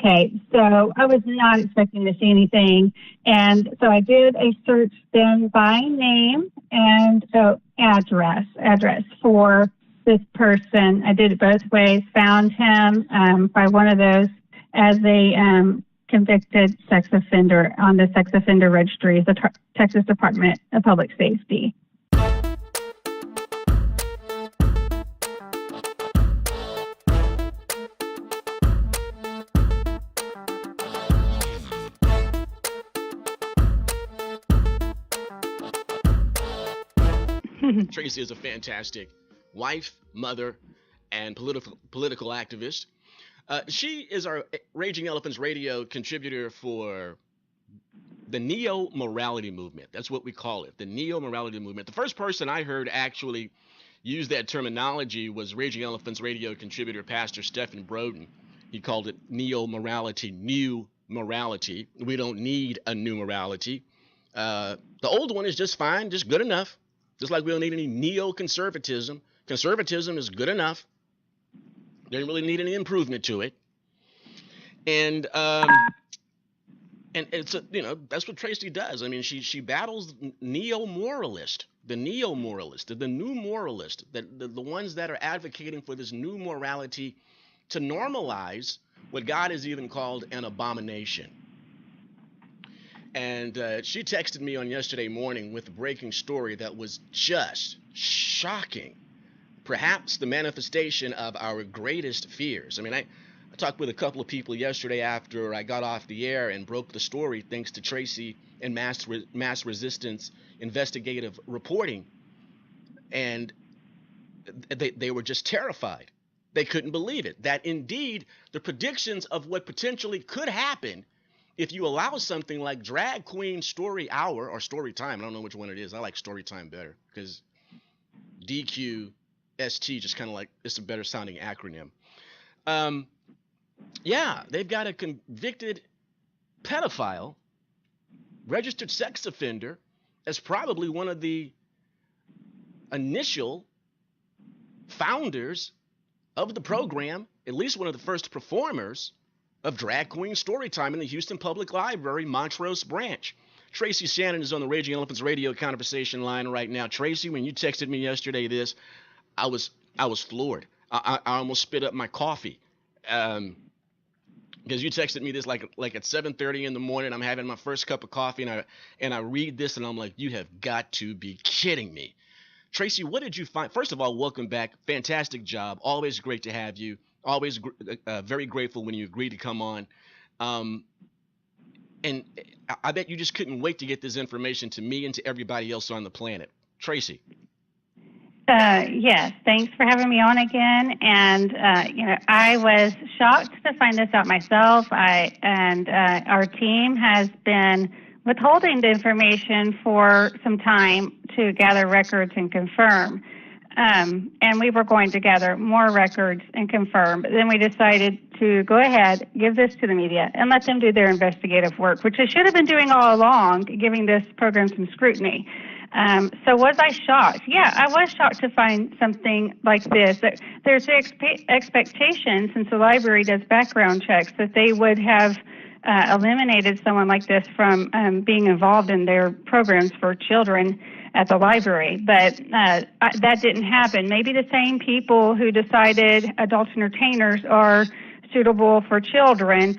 Okay, so I was not expecting to see anything, and so I did a search then by name and address for this person. I did it both ways, found him by one of those as a convicted sex offender on the sex offender registry of the Texas Department of Public Safety. Tracy is a fantastic wife, mother, and political activist. She is our Raging Elephants radio contributor for the neo-morality movement. That's what we call it, the neo-morality movement. The first person I heard actually use that terminology was Raging Elephants radio contributor Pastor Stephen Broden. He called it neo-morality, new morality. We don't need a new morality. The old one is just fine, just good enough. Just like we don't need any neoconservatism. Conservatism is good enough. Doesn't really need any improvement to it. And it's that's what Tracy does. I mean, she battles the new moralist, the new moralist, the ones that are advocating for this new morality to normalize what God has even called an abomination. And she texted me on yesterday morning with a breaking story that was just shocking. Perhaps the manifestation of our greatest fears. I mean, I talked with a couple of people yesterday after I got off the air and broke the story thanks to Tracy and mass resistance investigative reporting. And they were just terrified. They couldn't believe it. That indeed the predictions of what potentially could happen if you allow something like Drag Queen Story Hour or Story Time, I don't know which one it is. I like Story Time better because DQST just kind of like, it's a better sounding acronym. Yeah, they've got a convicted pedophile, registered sex offender, as probably one of the initial founders of the program, at least one of the first performers of Drag Queen Storytime in the Houston Public Library, Montrose Branch. Tracy Shannon is on the Raging Elephants radio conversation line right now. Tracy, when you texted me yesterday I was floored. I almost spit up my coffee. Because you texted me this like at 7:30 in the morning. I'm having my first cup of coffee and I read this and I'm like, you have got to be kidding me. Tracy, what did you find? First of all, welcome back. Fantastic job. Always great to have you. Always very grateful when you agreed to come on. And I bet you just couldn't wait to get this information to me and to everybody else on the planet. Tracy. Yes, thanks for having me on again. And, I was shocked to find this out myself. Our team has been withholding the information for some time to gather records and confirm. And we were going to gather more records and confirm. But then we decided to go ahead, give this to the media, and let them do their investigative work, which they should have been doing all along, giving this program some scrutiny. So was I shocked? Yeah, I was shocked to find something like this. There's expectation, since the library does background checks, that they would have eliminated someone like this from being involved in their programs for children at the library. But that didn't happen. Maybe the same people who decided adult entertainers are suitable for children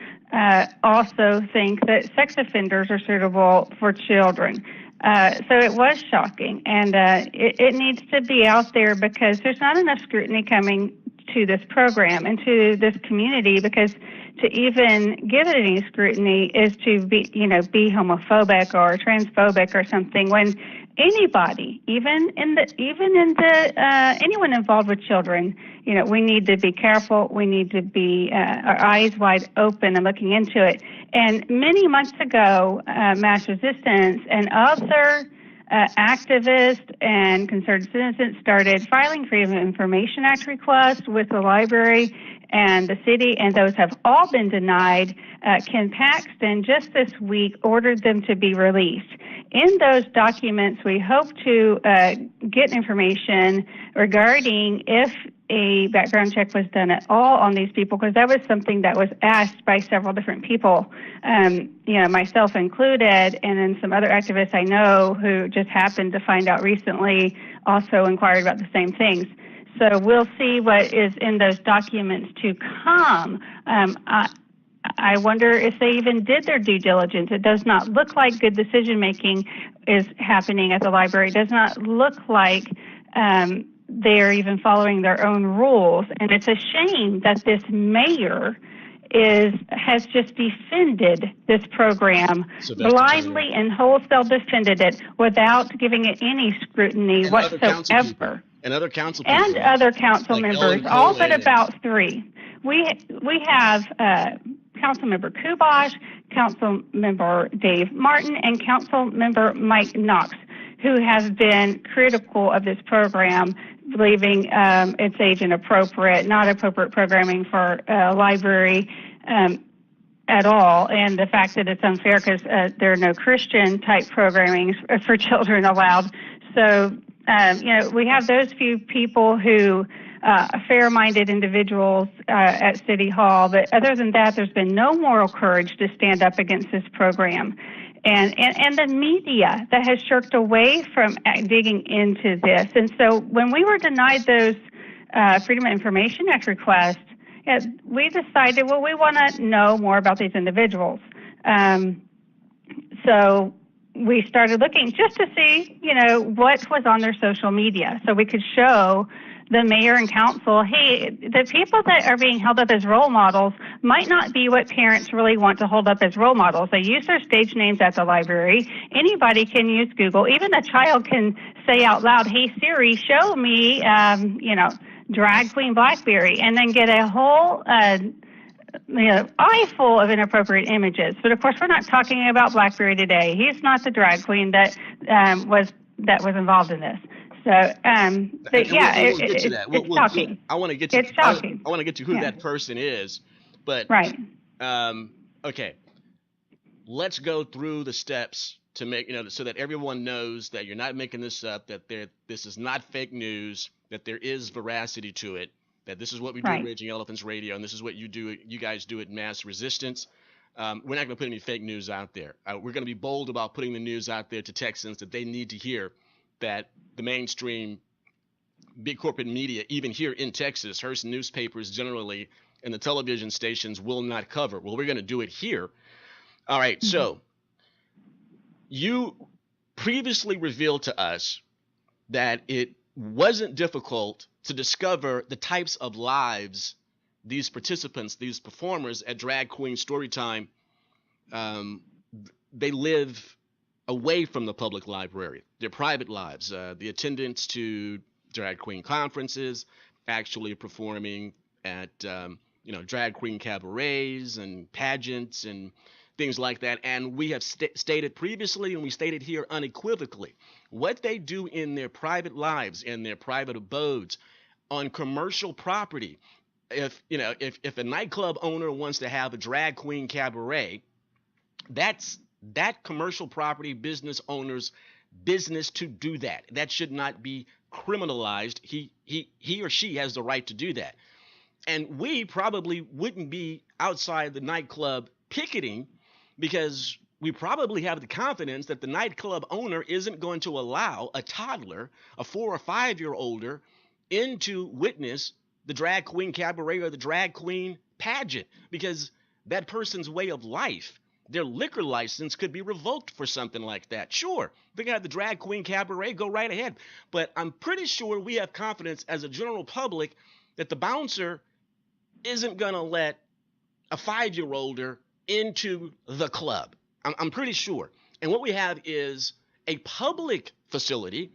also think that sex offenders are suitable for children. So it was shocking, and it needs to be out there because there's not enough scrutiny coming to this program and to this community, because to even give it any scrutiny is to be homophobic or transphobic or something, when anybody, even in the anyone involved with children, we need to be careful. We need to be our eyes wide open and looking into it. And many months ago, Mass Resistance and other activists and concerned citizens started filing Freedom of Information Act requests with the library and the city, and those have all been denied. Ken Paxton just this week ordered them to be released. In those documents, we hope to get information regarding if a background check was done at all on these people, because that was something that was asked by several different people, myself included, and then some other activists I know who just happened to find out recently also inquired about the same things. So we'll see what is in those documents to come. I wonder if they even did their due diligence. It does not look like good decision making is happening at the library. It does not look like they're even following their own rules. And it's a shame that this mayor has just defended this program blindly and wholesale defended it without giving it any scrutiny whatsoever. And other council people. And other council members, all but about 3. We have Councilmember Kubosh, Councilmember Dave Martin, and Councilmember Mike Knox, who have been critical of this program, believing it's age inappropriate, not appropriate programming for a library at all, and the fact that it's unfair because there are no Christian-type programming for children allowed. So, we have those few people who fair-minded individuals at City Hall, but other than that, there's been no moral courage to stand up against this program. And the media that has shirked away from digging into this. And so when we were denied those Freedom of Information Act requests, we decided, well, we want to know more about these individuals. So we started looking just to see, what was on their social media, so we could show the mayor and council, hey, the people that are being held up as role models might not be what parents really want to hold up as role models. They use their stage names at the library. Anybody can use Google. Even a child can say out loud, hey, Siri, show me, drag queen Blackberry, and then get a whole eye full of inappropriate images. But of course, we're not talking about Blackberry today. He's not the drag queen that was involved in this. So, it's shocking. I want to get to it's shocking. I want to get to who that person is, but right. Okay, let's go through the steps to make so that everyone knows that you're not making this up, that this is not fake news, that there is veracity to it, that this is what we do at Raging Elephants Radio, and this is what you guys do at Mass Resistance. We're not going to put any fake news out there. We're going to be bold about putting the news out there to Texans that they need to hear, that the mainstream big corporate media, even here in Texas, Hearst newspapers generally, and the television stations will not cover. Well, we're going to do it here. All right. Mm-hmm. So you previously revealed to us that it wasn't difficult to discover the types of lives these participants, these performers at Drag Queen Storytime, they live away from the public library, their private lives, the attendance to drag queen conferences, actually performing at drag queen cabarets and pageants and things like that. And we have stated previously, and we stated here unequivocally, what they do in their private lives, in their private abodes, on commercial property. If a nightclub owner wants to have a drag queen cabaret, that's that commercial property business owner's business to do that. That should not be criminalized. He or she has the right to do that. And we probably wouldn't be outside the nightclub picketing, because we probably have the confidence that the nightclub owner isn't going to allow a toddler, a 4 or 5 year older, in to witness the drag queen cabaret or the drag queen pageant, because that person's way of life, their liquor license, could be revoked for something like that. Sure, they got the drag queen cabaret, go right ahead. But I'm pretty sure we have confidence as a general public that the bouncer isn't going to let a 5-year-older into the club. I'm pretty sure. And what we have is a public facility,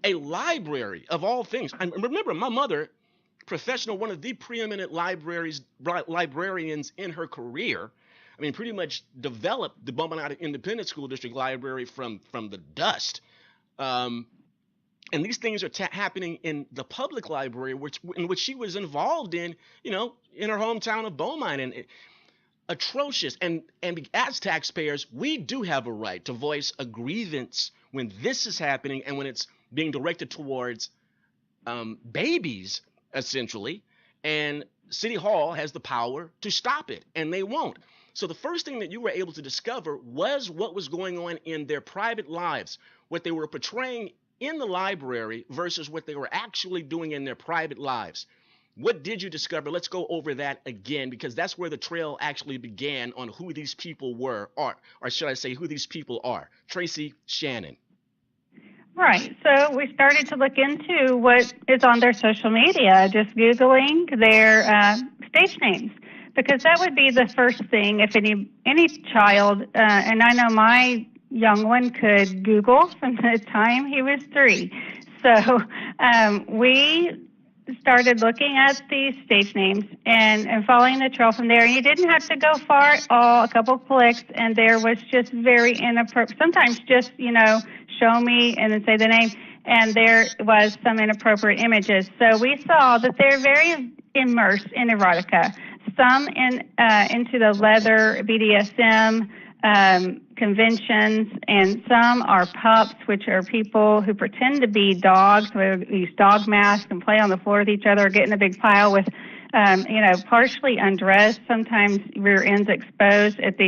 a library of all things. And remember, my mother, professional, one of the preeminent librarians in her career, I mean, pretty much developed the Beaumont Independent School District Library from the dust. And these things are happening in the public library, in which she was involved in, in her hometown of Beaumont. And atrocious. And as taxpayers, we do have a right to voice a grievance when this is happening and when it's being directed towards babies essentially, and City Hall has the power to stop it, and they won't. So the first thing that you were able to discover was what was going on in their private lives, what they were portraying in the library versus what they were actually doing in their private lives. What did you discover? Let's go over that again, because that's where the trail actually began on who these people were, or should I say who these people are. Tracy Shannon. Right. So we started to look into what is on their social media, just Googling their stage names, because that would be the first thing if any child, and I know my young one could Google from the time he was 3. So we started looking at these stage names and following the trail from there. And you didn't have to go far at all, a couple clicks, and there was just very inappropriate, sometimes just, show me and then say the name, and there was some inappropriate images. So we saw that they're very immersed in erotica, some into the leather BDSM conventions, and some are pups, which are people who pretend to be dogs, who use dog masks and play on the floor with each other, get in a big pile with, partially undressed, sometimes rear ends exposed at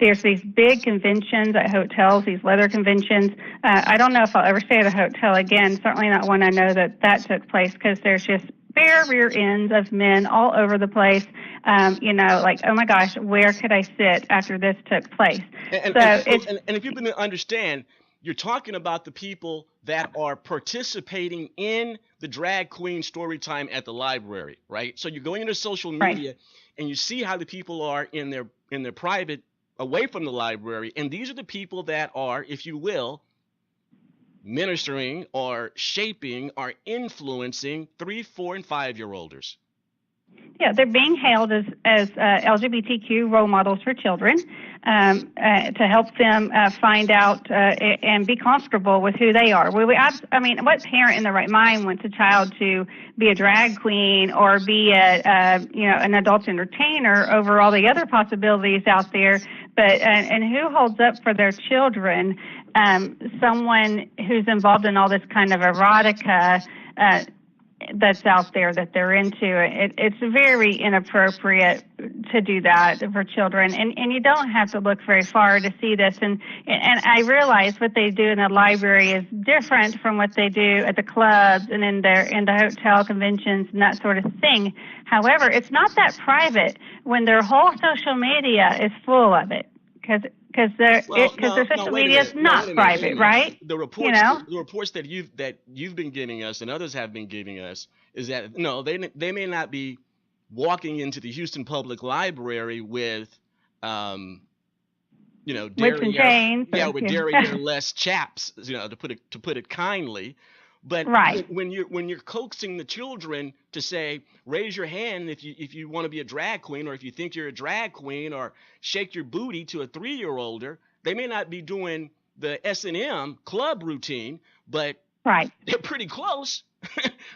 there's these big conventions at hotels, these leather conventions. I don't know if I'll ever stay at a hotel again, certainly not when I know that took place, because there's just bare rear ends of men all over the place. Like, oh my gosh, where could I sit after this took place? And if you can understand, you're talking about the people that are participating in the drag queen story time at the library, right? So you're going into social media, right, and you see how the people are in their private, away from the library, and these are the people that are, if you will, ministering or shaping or influencing 3, 4, and 5-year-olders. Yeah, they're being hailed as LGBTQ role models for children, to help them find out and be comfortable with who they are. What parent in their right mind wants a child to be a drag queen or be an adult entertainer over all the other possibilities out there? But and who holds up for their children someone who's involved in all this kind of erotica that's out there that they're into? It's very inappropriate to do that for children, and you don't have to look very far to see this. And I realize what they do in the library is different from what they do at the clubs and in the hotel conventions and that sort of thing. However, it's not that private when their whole social media is full of it, because their social media is not private, right? The reports that you've been giving us and others have been giving us is that they may not be walking into the Houston Public Library with derriere-less chaps, to put it kindly. But right, when you're coaxing the children to say, raise your hand if you want to be a drag queen, or if you think you're a drag queen, or shake your booty to a 3-year-older, they may not be doing the S&M club routine, but right, they're pretty close.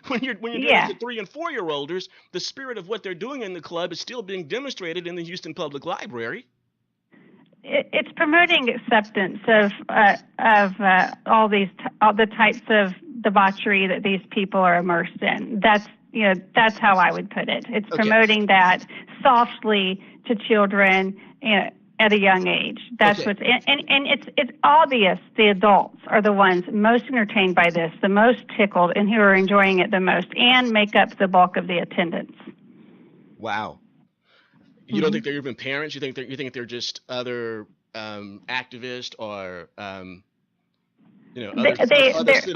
when you're doing it to 3 and 4-year-olders, the spirit of what they're doing in the club is still being demonstrated in the Houston Public Library. It's promoting acceptance of all the types of debauchery that these people are immersed in. That's how I would put it. It's promoting that softly to children at a young age. That's what's and it's obvious the adults are the ones most entertained by this, the most tickled, and who are enjoying it the most, and make up the bulk of the attendance. Wow. You don't think they're even parents? You think they're just other activists or there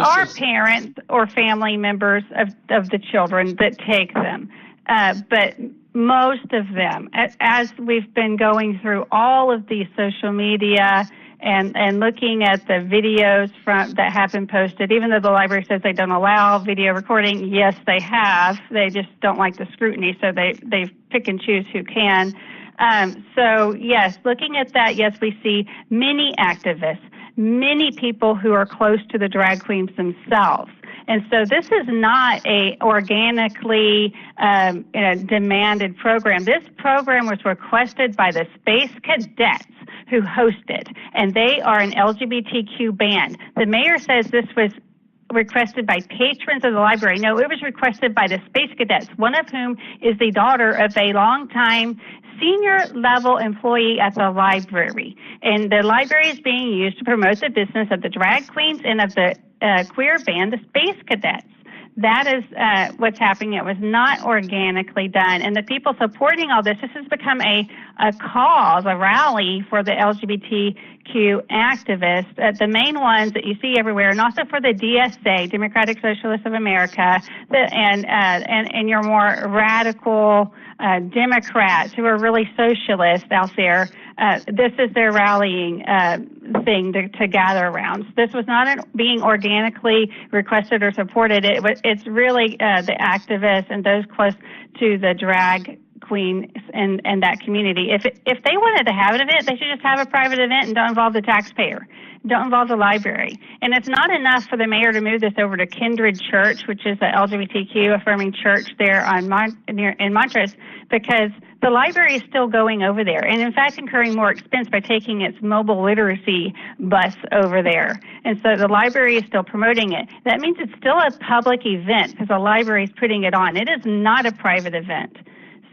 are parents or family members of the children that take them, but most of them, as we've been going through all of these social media and looking at the videos that have been posted, even though the library says they don't allow video recording, yes, they have. They just don't like the scrutiny, so they pick and choose who can. So, yes, looking at that, yes, we see many activists, many people who are close to the drag queens themselves. And so this is not a organically demanded program. This program was requested by the Space Cadets who host it, and they are an LGBTQ band. The mayor says this was requested by patrons of the library. No, it was requested by the Space Cadets, one of whom is the daughter of a longtime senior level employee at the library. And the library is being used to promote the business of the drag queens and of the queer band, the Space Cadets. That is what's happening. It was not organically done. And the people supporting all this has become a cause, a rally for the LGBTQ activists, the main ones that you see everywhere, and also for the DSA, Democratic Socialists of America, and your more radical Democrats who are really socialists out there. This is their rallying thing to gather around. This was not being organically requested or supported. It's really the activists and those close to the drag queen and that community. If they wanted to have an event, they should just have a private event and don't involve the taxpayer. Don't involve the library. And it's not enough for the mayor to move this over to Kindred Church, which is the LGBTQ affirming church there in Montrose, because the library is still going over there, and in fact incurring more expense by taking its mobile literacy bus over there. And so the library is still promoting it. That means it's still a public event because the library is putting it on. It is not a private event.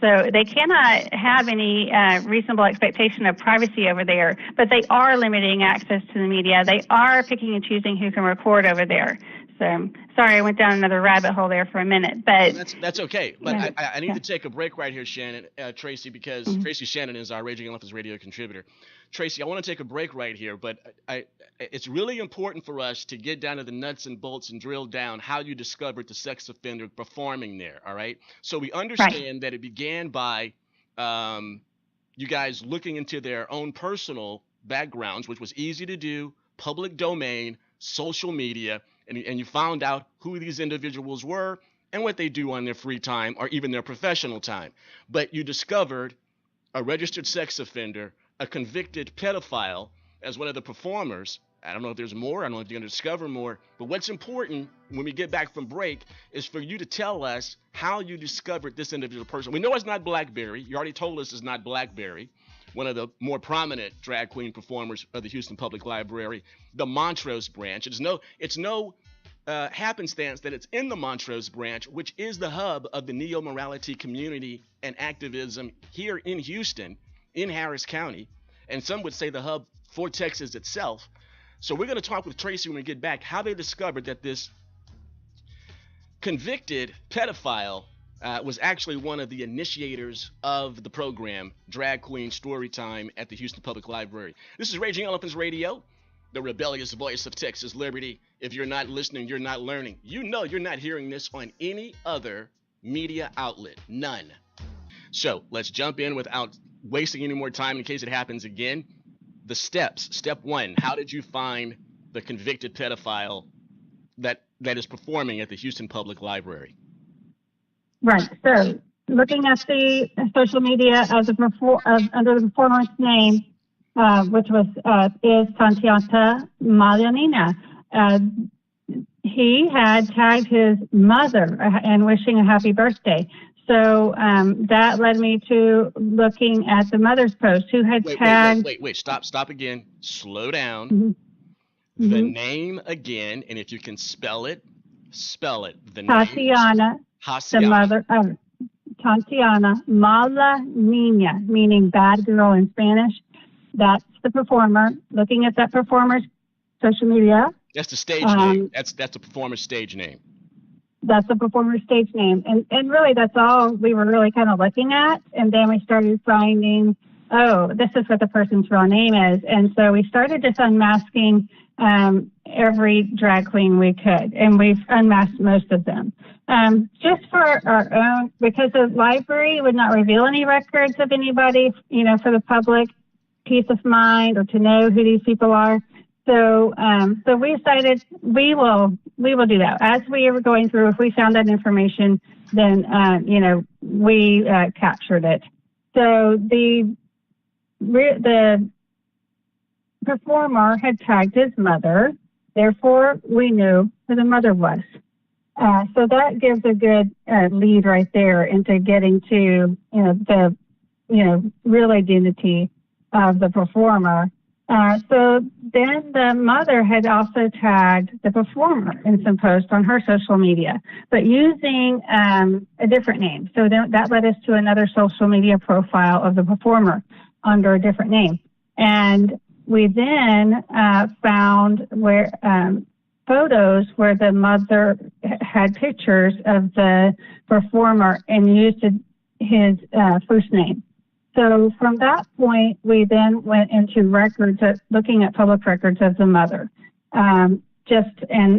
So they cannot have any reasonable expectation of privacy over there, but they are limiting access to the media. They are picking and choosing who can record over there. So, sorry, I went down another rabbit hole there for a minute, but that's okay. But yeah. I need to take a break right here, Shannon, Tracy, because Tracy Shannon is our Raging Elephants radio contributor. Tracy, I want to take a break right here, but it's really important for us to get down to the nuts and bolts and drill down how you discovered the sex offender performing there. All right. So we understand that it began by you guys looking into their own personal backgrounds, which was easy to do, public domain, social media. And you found out who these individuals were and what they do on their free time or even their professional time. But you discovered a registered sex offender, a convicted pedophile as one of the performers. I don't know if there's more. I don't know if you're going to discover more. But what's important when we get back from break is for you to tell us how you discovered this individual person. We know it's not Blackberry. You already told us it's not Blackberry, one of the more prominent drag queen performers of the Houston Public Library, the Montrose branch. It's no happenstance that it's in the Montrose branch, which is the hub of the neo-morality community and activism here in Houston, in Harris County, and some would say the hub for Texas itself. So we're going to talk with Tracy when we get back how they discovered that this convicted pedophile was actually one of the initiators of the program, Drag Queen Storytime at the Houston Public Library. This is Raging Elephants Radio, the rebellious voice of Texas liberty. If you're not listening, you're not learning. You know you're not hearing this on any other media outlet. None. So let's jump in without wasting any more time in case it happens again. The steps. Step one, how did you find the convicted pedophile that is performing at the Houston Public Library? Right. So, looking at the social media as under the performer's name, which is Tantianta Marianina, he had tagged his mother and wishing a happy birthday. So that led me to looking at the mother's post, who had tagged. Wait! Stop again. Slow down. Mm-hmm. The name again, and if you can spell it. The name. Tatiana. The mother, Tantiana, Mala Niña, meaning bad girl in Spanish. That's the performer. Looking at that performer's social media. That's the stage name. That's the performer's stage name. That's the performer's stage name. And really, that's all we were really kind of looking at. And then we started finding, this is what the person's real name is. And so we started just unmasking every drag queen we could. And we've unmasked most of them. Just for our own, because the library would not reveal any records of anybody, for the public peace of mind or to know who these people are. So we decided we will do that. As we were going through, if we found that information, then, we captured it. So the performer had tagged his mother. Therefore, we knew who the mother was. So that gives a good lead right there into getting to, the real identity of the performer. So then the mother had also tagged the performer in some posts on her social media, but using a different name. So that led us to another social media profile of the performer under a different name. And we then found where photos where the mother had pictures of the performer and used his first name. So from that point, we then went into records, looking at public records of the mother. And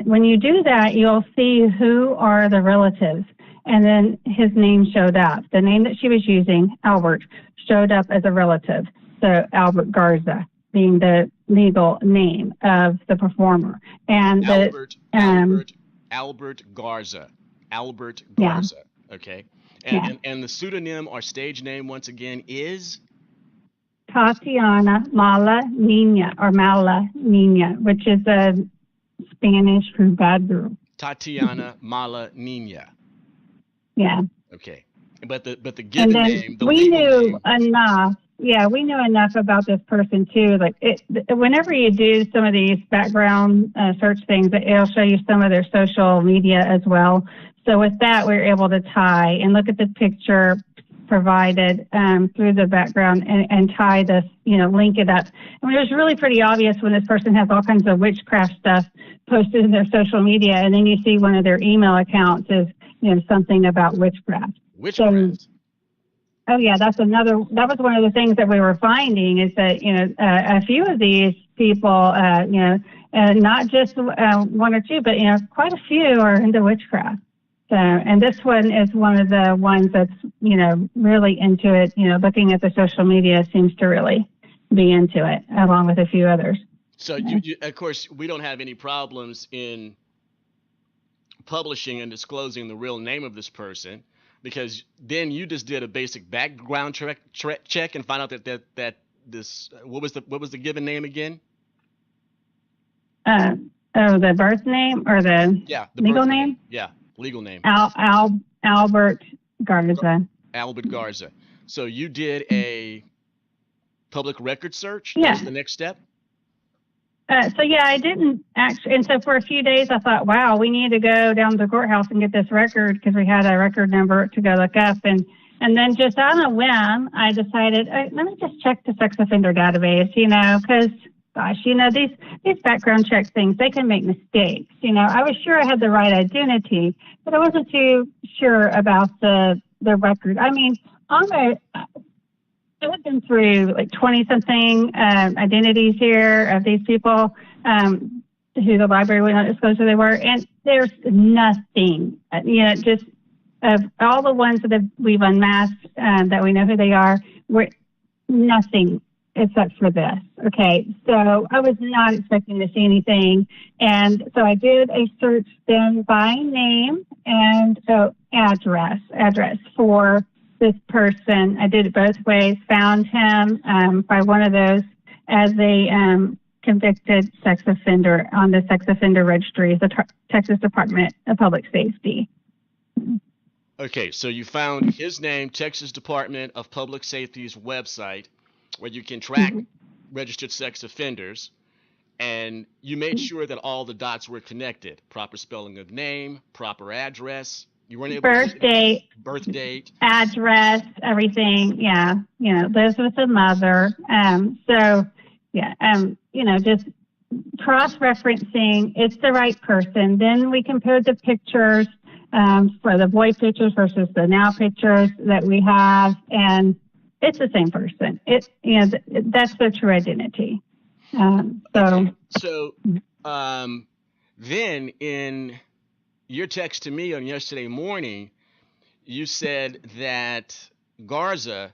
when you do that, you'll see who are the relatives. And then his name showed up. The name that she was using, Albert, showed up as a relative. So Albert Garza being the legal name of the performer. And Albert Garza. Albert Garza. Yeah. Okay. And the pseudonym or stage name once again is Tatiana Mala Nina, which is a Spanish for bad girl. Tatiana Mala Nina. Yeah. Okay. But the given name, the we legal knew name. enough. Yeah, we knew enough about this person too. Like whenever you do some of these background search things, it'll show you some of their social media as well. So with that, we were able to tie and look at the picture provided through the background and tie this, link it up. I mean, it was really pretty obvious when this person has all kinds of witchcraft stuff posted in their social media, and then you see one of their email accounts is, something about witchcraft. Witchcraft. So, oh yeah, that was one of the things that we were finding is that, a few of these people, not just one or two, but, quite a few are into witchcraft. So, and this one is one of the ones that's, really into it, looking at the social media seems to really be into it, along with a few others. So, you, of course, we don't have any problems in publishing and disclosing the real name of this person, because then you just did a basic background check and found out that this what was the given name again? The birth name or the legal name? Yeah, legal name. Albert Garza. Albert Garza. So you did a public record search? Yeah. That was the next step? I didn't actually, and so for a few days I thought, wow, we need to go down to the courthouse and get this record because we had a record number to go look up. And then just on a whim, I decided, let me just check the sex offender database, because, gosh, these background check things, they can make mistakes. I was sure I had the right identity, but I wasn't too sure about the record. I mean, I've been through like 20-something identities here of these people who the library would not disclose who they were, and there's nothing, just of all the ones that we've unmasked that we know who they are, we're nothing except for this. Okay, so I was not expecting to see anything, and so I did a search then by name and address for this person. I did it both ways, found him by one of those as a convicted sex offender on the sex offender registry, the Texas Department of Public Safety. Okay, so you found his name, Texas Department of Public Safety's website, where you can track registered sex offenders, and you made sure that all the dots were connected. Proper spelling of name, proper address. You weren't able birth date, address, everything. Yeah, lives with the mother. Just cross-referencing. It's the right person. Then we compared the pictures for the boy pictures versus the now pictures that we have, and it's the same person. That's the true identity. Then in your text to me on yesterday morning, you said that Garza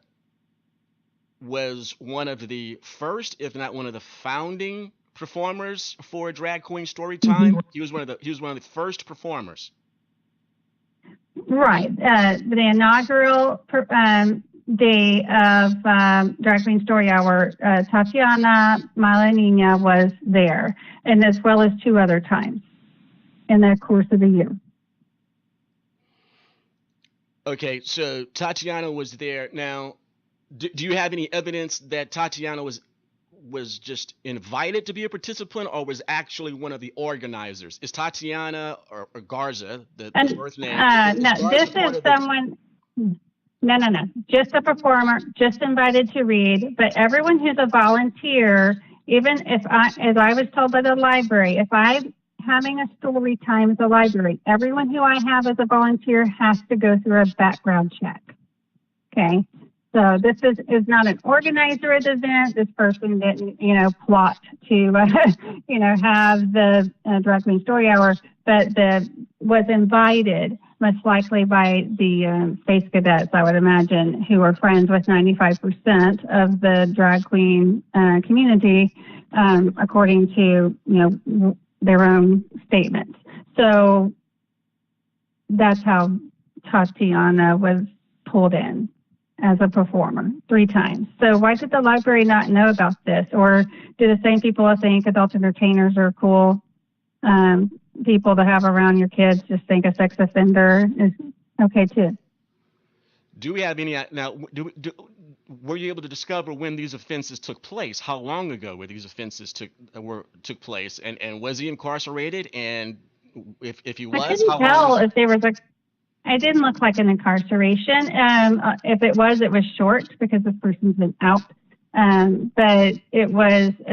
was one of the first, if not one of the founding performers for Drag Queen Storytime. He was one of the first performers. Right. The inaugural day of Drag Queen Story Hour, Tatiana Malanina was there, and as well as 2 other times in the course of the year. Okay, so Tatiana was there. Now, do you have any evidence that Tatiana was just invited to be a participant, or was actually one of the organizers? Is Tatiana or Garza the first name? No, this is someone. No. Just a performer, just invited to read. But everyone who's a volunteer, even if as I was told by the library, if I'm having a story time at the library, everyone who I have as a volunteer has to go through a background check. Okay. So this is not an organizer of the event. This person didn't, plot to, have the drag queen story hour, but was invited most likely by the Space Cadets, I would imagine, who are friends with 95% of the drag queen community, according to, their own statements. So that's how Tatiana was pulled in as a performer 3 times. So why did the library not know about this? Or do the same people think adult entertainers are cool people to have around your kids just think a sex offender is okay too? Do we have any now? Were you able to discover when these offenses took place? How long ago were these offenses took place? And was he incarcerated? And if he was, I couldn't tell if there was it didn't look like an incarceration. If it was short because this person's been out. But it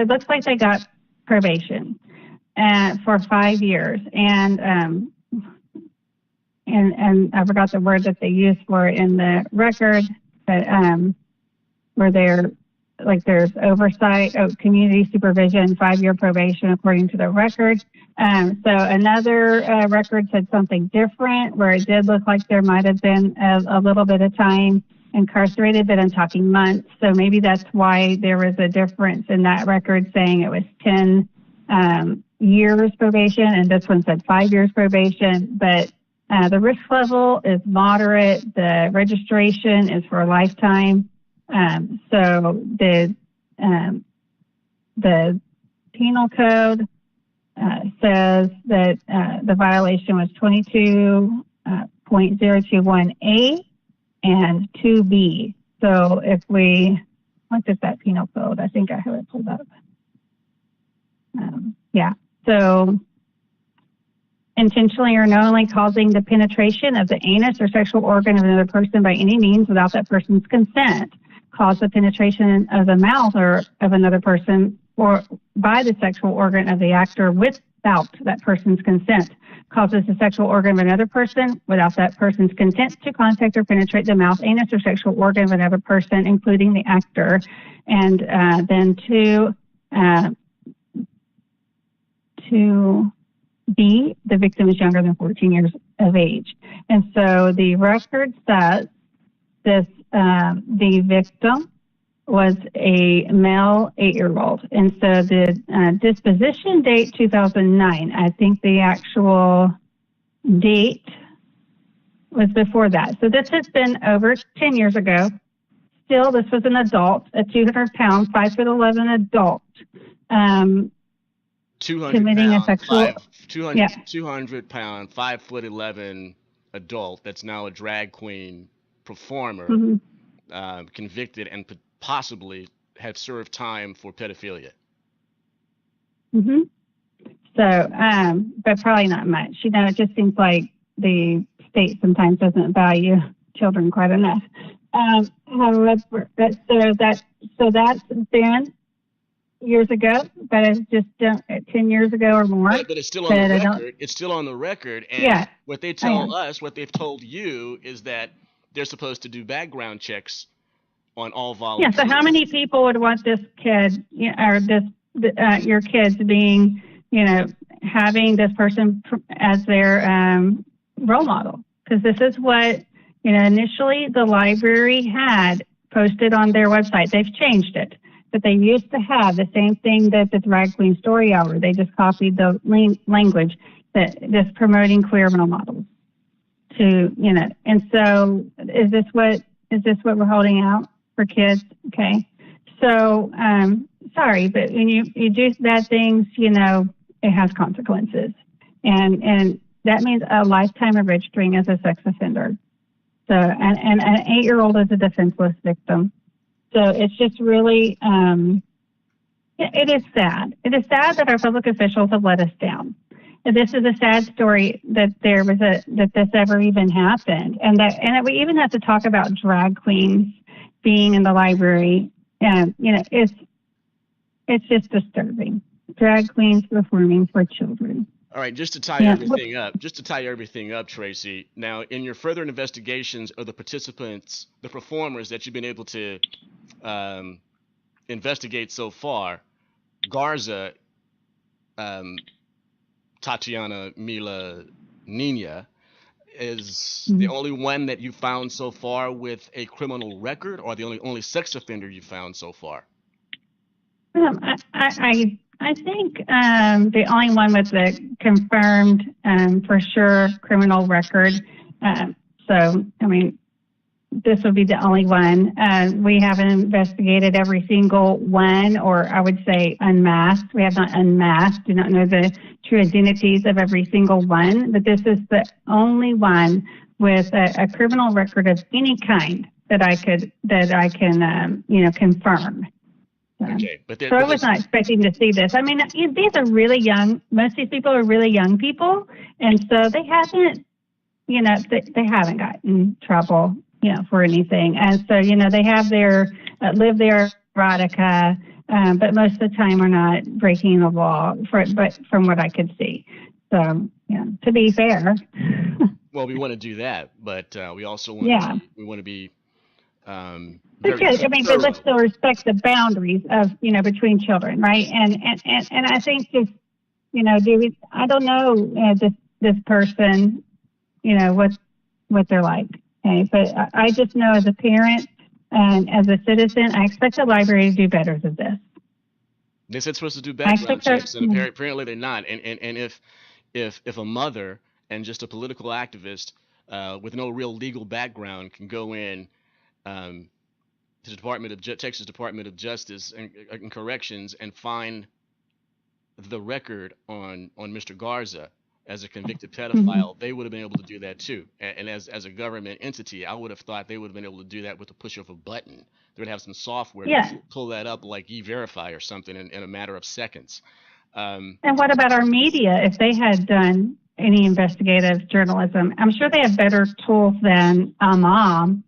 looks like they got probation for 5 years. And I forgot the word that they used for it in the record, but where there's oversight, community supervision, 5-year probation, according to the record. So another record said something different, where it did look like there might have been a little bit of time incarcerated, but I'm talking months. So maybe that's why there was a difference in that record saying it was 10 years probation, and this one said 5 years probation. But the risk level is moderate. The registration is for a lifetime. So the penal code says that the violation was 22.021A and 2B. So if we looked at that penal code, I think I have it pulled up. So intentionally or knowingly causing the penetration of the anus or sexual organ of another person by any means without that person's consent, cause the penetration of the mouth or of another person or by the sexual organ of the actor without that person's consent, causes the sexual organ of another person without that person's consent to contact or penetrate the mouth, anus, or sexual organ of another person, including the actor. And then to B, the victim is younger than 14 years of age. And so the record says the victim was a male 8-year-old. And so the disposition date, 2009, I think the actual date was before that. So this has been over 10 years ago. Still, this was an adult, a 200-pound, 5'11" adult. 200-pound, 5'11" adult that's now a drag queen performer, convicted and possibly have served time for pedophilia. So, but probably not much. It just seems like the state sometimes doesn't value children quite enough. However, so that's been years ago, but it's just 10 years ago or more. But it's still on the record. It's still on the record. And what they tell us, what they've told you, is that they're supposed to do background checks on all volunteers. So how many people would want this kid, or your kids being, having this person as their role model? Because this is what, initially the library had posted on their website. They've changed it. But they used to have the same thing that the Drag Queen Story Hour. They just copied the language that just promoting queer role models to, And so is this what we're holding out for kids? Okay. So, sorry, but when you do bad things, it has consequences. And that means a lifetime of registering as a sex offender. So, and an 8-year-old is a defenseless victim. So it's just really It is sad. It is sad that our public officials have let us down. And this is a sad story that that this ever even happened, and that we even have to talk about drag queens being in the library. And it's just disturbing. Drag queens performing for children. All right, just to tie everything up, Tracy. Now, in your further investigations of the participants, the performers that you've been able to investigate so far, Garza, Tatiana Mila Nina, is the only one that you found so far with a criminal record, or the only sex offender you found so far? I think the only one with the confirmed, for sure, criminal record. So, I mean, this would be the only one. We haven't investigated every single one, or I would say unmasked. We have not unmasked, do not know the true identities of every single one, but this is the only one with a criminal record of any kind that I can confirm. Okay, so I was not expecting to see this. I mean, these are really young. Most of these people are really young people, and so they haven't, they haven't gotten in trouble, for anything. And so, they have their live their erotica, but most of the time are not breaking the law. But from what I could see, so to be fair. Well, we want to do that, but we also want to be. But let's still respect the boundaries of between children, right? And I think just I don't know this person, what they're like. Okay, but I just know as a parent and as a citizen, I expect the library to do better than this. They said supposed to do background checks, and apparently they're not. And if a mother and just a political activist with no real legal background can go in. To the Texas Department of Justice and Corrections and find the record on Mr. Garza as a convicted pedophile, they would have been able to do that too. And as a government entity, I would have thought they would have been able to do that with the push of a button. They would have some software to pull that up like E-Verify or something in a matter of seconds. And what about our media? If they had done any investigative journalism, I'm sure they have better tools than a mom,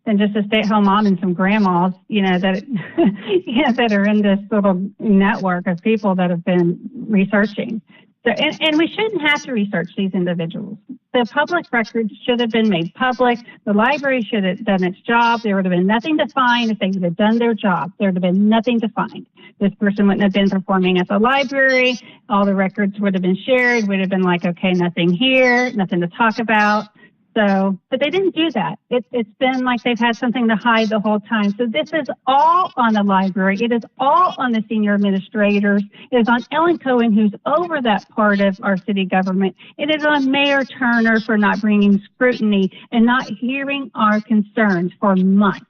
than just a stay-at-home mom and some grandmas, that are in this little network of people that have been researching. So, and we shouldn't have to research these individuals. The public records should have been made public. The library should have done its job. There would have been nothing to find if they would have done their job. There would have been nothing to find. This person wouldn't have been performing at the library. All the records would have been shared. Would have been like, okay, nothing here, nothing to talk about. So, but they didn't do that. It's been like they've had something to hide the whole time. So this is all on the library. It is all on the senior administrators. It is on Ellen Cohen, who's over that part of our city government. It is on Mayor Turner for not bringing scrutiny and not hearing our concerns for months.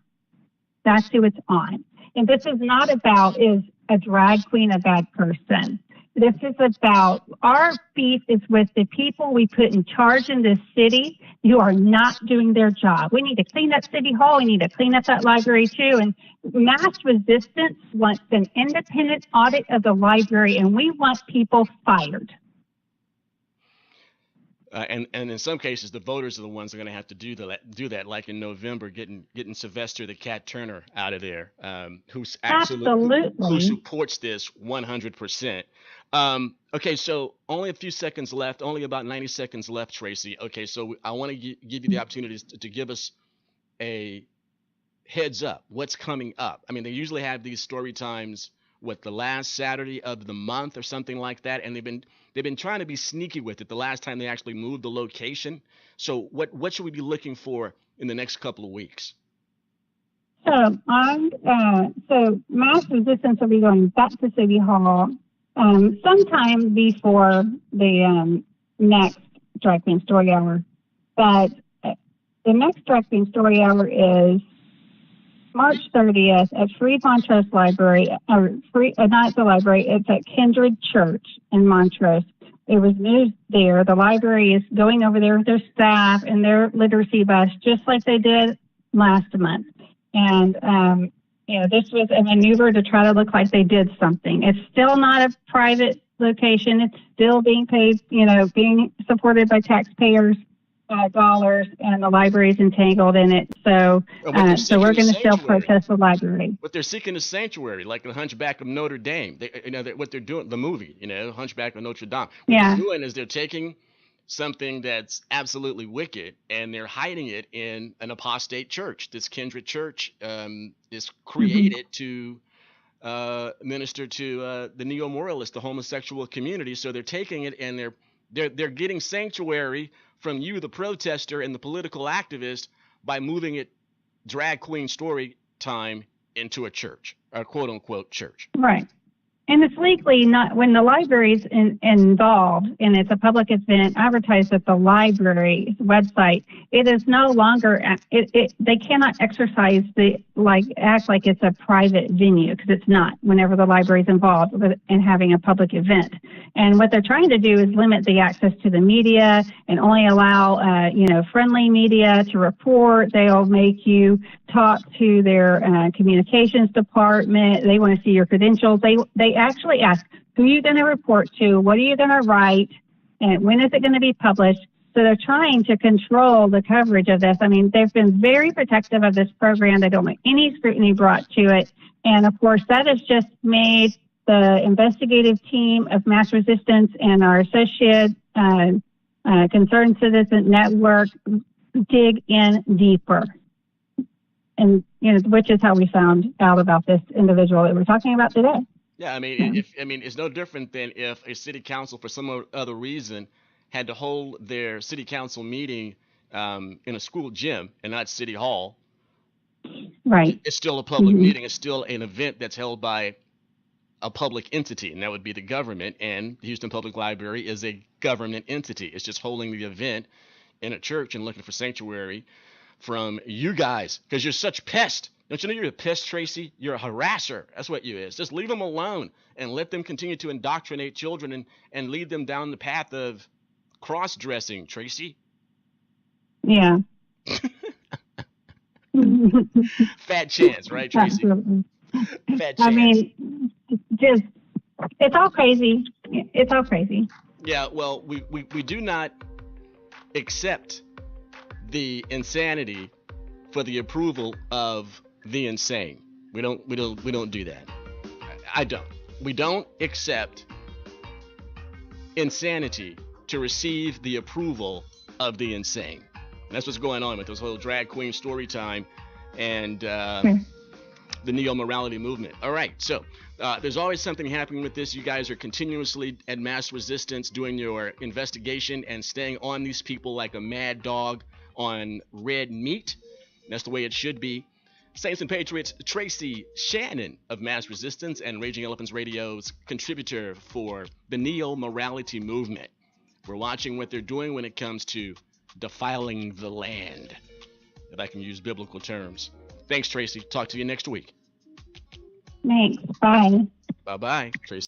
That's who it's on. And this is not about, is a drag queen a bad person? This is about, our beef is with the people we put in charge in this city who are not doing their job. We need to clean up City Hall. We need to clean up that library too. And Mass Resistance wants an independent audit of the library, and we want people fired. And in some cases, the voters are the ones that are going to have to do that, like in November, getting Sylvester the Cat Turner out of there, who supports this 100%. Okay, so only a few seconds left, only about 90 seconds left, Tracy. Okay, so I want to give you the opportunity to give us a heads up. What's coming up? I mean, they usually have these story times, the last Saturday of the month or something like that, and they've been trying to be sneaky with it the last time they actually moved the location. So what should we be looking for in the next couple of weeks? So Mass Resistance will be going back to City Hall sometime before the next Drag Queen Story Hour. But the next Drag Queen Story Hour is March 30th at Free Montrose Library, not at the library, it's at Kindred Church in Montrose. It was moved there. The library is going over there with their staff and their literacy bus, just like they did last month. And this was a maneuver to try to look like they did something. It's still not a private location. It's still being paid, being supported by taxpayers' dollars, and the library is entangled in it. So we're going to still protest the library. What they're seeking is sanctuary, like the Hunchback of Notre Dame. What they're doing, the movie, Hunchback of Notre Dame. What they're doing is they're taking something that's absolutely wicked, and they're hiding it in an apostate church. This kindred church is created to minister to the neo-moralist, the homosexual community. So they're taking it, and they're getting sanctuary from you, the protester and the political activist, by moving it drag queen story time into a church, a quote unquote church. Right. And it's legally not, when the library's involved and it's a public event advertised at the library's website, it is no longer, they cannot exercise act like it's a private venue, because it's not whenever the library's involved in having a public event. And what they're trying to do is limit the access to the media and only allow, friendly media to report. They'll make you talk to their communications department. They want to see your credentials. They actually ask, who are you going to report to? What are you going to write? And when is it going to be published? So they're trying to control the coverage of this. I mean, they've been very protective of this program. They don't want any scrutiny brought to it. And of course, that has just made the investigative team of Mass Resistance and our associate Concerned Citizen Network dig in deeper. And, which is how we found out about this individual that we're talking about today. Yeah, it's no different than if a city council, for some other reason, had to hold their city council meeting in a school gym and not city hall. Right. It's still a public meeting. It's still an event that's held by a public entity, and that would be the government. And the Houston Public Library is a government entity. It's just holding the event in a church and looking for sanctuary from you guys, because you're such pests. Don't you know you're a pest, Tracy? You're a harasser. That's what you is. Just leave them alone and let them continue to indoctrinate children and lead them down the path of cross-dressing, Tracy. Yeah. Fat chance, right, Tracy? Absolutely. Fat chance. Just, it's all crazy. It's all crazy. Yeah, well, we do not accept the insanity for the approval of the insane. We don't do that. I don't. We don't accept insanity to receive the approval of the insane. And that's what's going on with this whole drag queen story time and the neo-morality movement. All right, so there's always something happening with this. You guys are continuously at Mass Resistance doing your investigation and staying on these people like a mad dog on red meat. That's the way it should be. Saints and Patriots, Tracy Shannon of Mass Resistance and Raging Elephants Radio's contributor for the neo-morality movement. We're watching what they're doing when it comes to defiling the land, if I can use biblical terms. Thanks, Tracy. Talk to you next week. Thanks. Bye. Bye-bye, Tracy.